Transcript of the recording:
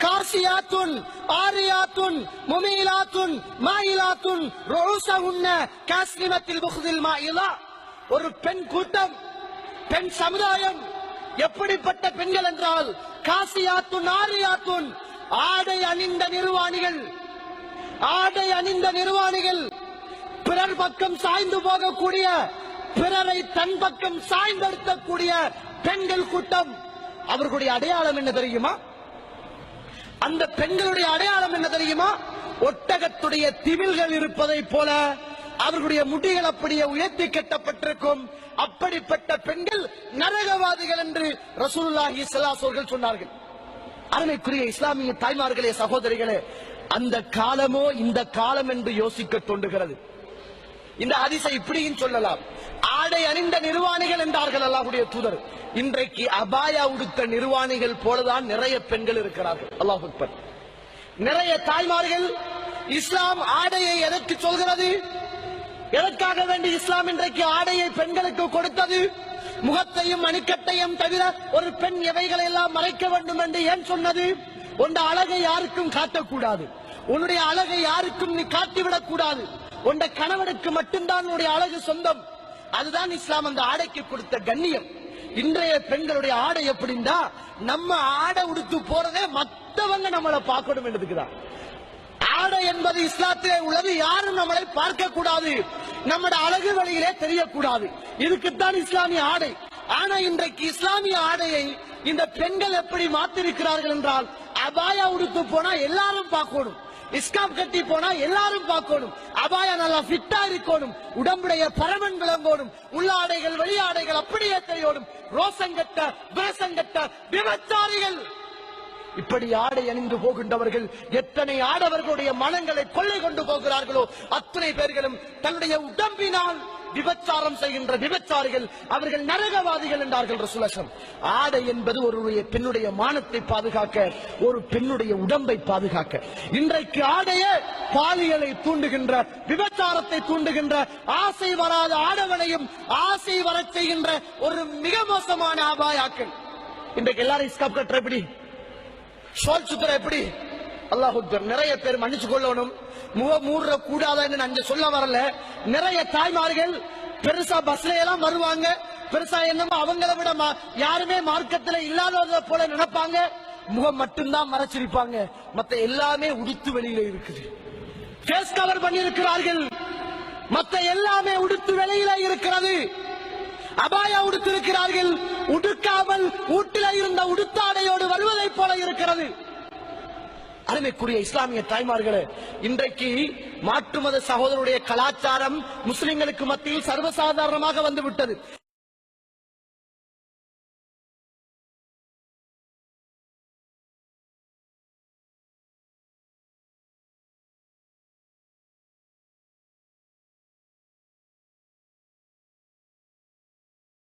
காசியாத்துன் ஆரியாத்துன் முமீலாத்துன் மாயிலாத்துன் ரூஸஹுன்ன காஸ்லிமத்தில் புக்தில் மாயிலா. ஒரு பெண் கூட்டம், பெண் சமுதாயம் எப்படிப்பட்ட பெண்கள் என்றால் காசியாத்துன் ஆரியாத்துன், ஆடை அணிந்த நிர்வாணிகள், ஆடை அணிந்த நிர்வாணிகள், பிறர் பக்கம் சாய்ந்து போகக்கூடிய, பிறரை தன் பக்கம் சாய்ந்தெடுக்கக்கூடிய பெண்கள் கூட்டம். அவர்களுடைய அடையாளம் என்ன தெரியுமா? அந்த பெண்களுடைய அடையாளம் என்ன தெரியுமா? ஒட்டகத்துடைய திமில்கள் இருப்பதை போல அவர்களுடைய முடிகள் அப்படியே உயர்த்தி கட்டப்பட்டிருக்கும். அப்படிப்பட்ட பெண்கள் நரகவாதிகள் என்று ரசூலுல்லாஹி ஸல்லல்லாஹு அலைஹி வஸல்லம் சொன்னார்கள். அருமைக்குரிய இஸ்லாமிய தாய்மார்களே, சகோதரிகளே, அந்த காலமோ இந்த காலம் என்று யோசிக்க தோன்றுகிறது. இந்த ஹதீஸை இப்படியும் சொல்லலாம். ஆடை அணிந்த நிர்வாணிகள் என்றார்கள் அல்லாஹ்வுடைய தூதர். இன்றைக்கு அபாயா உடுத்த நிர்வாணிகள் போலதான் நிறைய பெண்கள் இருக்கிறார்கள். அல்லாஹ் அக்பர். நிறைய தாய்மார்கள் இஸ்லாம் ஆடையை எதற்கு சொல்கிறது? எதற்காக வேண்டி இஸ்லாம் இன்றைக்கு ஆடையை பெண்களுக்கு கொடுத்தது? முகத்தையும் மணிக்கட்டையும் தவிர ஒரு பெண் எவைகளை எல்லாம் மறைக்க வேண்டும் என்று ஏன் சொன்னது? உன் அழகை யாருக்கும் காட்டக்கூடாது, உன்னுடைய அழகை யாருக்கும் நீ காட்டிவிடக் கூடாது, உன் கணவனுக்கு மட்டும்தான் உன்னுடைய அழகு சொந்தம். அதுதான் இஸ்லாம் அந்த ஆடைக்கு கொடுத்த கண்ணியம். இன்றைய பெண்களுடைய ஆடை எப்படின்னா, நம்ம ஆடை உடுத்து போறதே மற்றவங்க நம்மளை பார்க்கணும் என்றதுக்குதான். ஆடை என்பது இஸ்லாத்திலே உள்ளது. யாரும் நம்மளை பார்க்க கூடாது, நம்முடைய அழகு வழியிலே தெரியக்கூடாது. இதுக்குத்தான் இஸ்லாமிய ஆடை. ஆனா இன்றைக்கு இஸ்லாமிய ஆடையை இந்த பெண்கள் எப்படி மாத்திருக்கிறார்கள் என்றால், அபாயா உடுத்து போனா எல்லாரும் பார்க்கணும், இஸ்காப் கட்டி போனா எல்லாரும் பார்க்கணும், அபாயா நல்லா ஃபிட்டா இருக்கணும், உடம்புடைய பரமன் விளங்கணும், உள்ளாடைகள் வெளியாடைகள் அப்படியே தெரியணும். ரோசங்கட்ட விரசங்கட்ட விபச்சாரிகள் இப்படி ஆடை அணிந்து போகின்றவர்கள் எத்தனை ஆடவர்களுடைய மனங்களை கொள்ளை கொண்டு போகிறார்களோ அத்தனை பேர்களும் தன்னுடைய உடம்பினால் விபச்சாரம் செய்கின்ற விபச்சாரிகள், அவர்கள் நரகவாதிகள் என்றார்கள் ரசூலுல்லாஹ். ஆடை என்பது ஒரு பெண்ணுடைய மானத்தை பாதுகாக்க, ஒரு பெண்ணுடைய உடம்பை பாதுகாக்க. இன்றைக்கு ஆடையே பாலியலை தூண்டுகின்ற, விபச்சாரத்தை தூண்டுகின்ற, ஆசை வராத ஆடவனையும் ஆசை வரச் செய்கின்ற ஒரு மிக மோசமான அபாயாக்கள். இன்றைக்கு எல்லாரும் ஸ்காப் கட்டுற எப்படி, ஷால் சுத்துற எப்படி? அல்லாஹ் அக்பர். நிறைய பேர் மன்னிச்சு கொள்ளணும், முக மூடுற கூடாதுன்னு நான் சொல்ல வரல. நிறைய தாய்மார்கள் பெருசா பஸ்ல எல்லாம் வருவாங்க, பெருசா என்னமோ அவங்களை விட யாருமே மார்க்கத்தில் இல்லாதத போல நினைப்பாங்க. முகம் மட்டும்தான் மறைச்சிருப்பாங்க, மத்த எல்லாமே உடுத்து வெளியில இருக்குது. ஃபேஸ் கவர் பண்ணி இருக்கிறார்கள், மத்த எல்லாமே உடுத்து வெளியில இருக்கிறது. அபாயா உடுத்திருக்கிறார்கள், உடுக்காமல் வீட்டில இருந்த உடுத்தாடையோடு வருவதை போல இருக்கிறது. அருமைக்குரிய இஸ்லாமிய தாய்மார்களே, இன்றைக்கு மாற்று மத சகோதரருடைய கலாச்சாரம் முஸ்லிம்களுக்கு மத்தியில் சர்வசாதாரணமாக வந்துவிட்டது.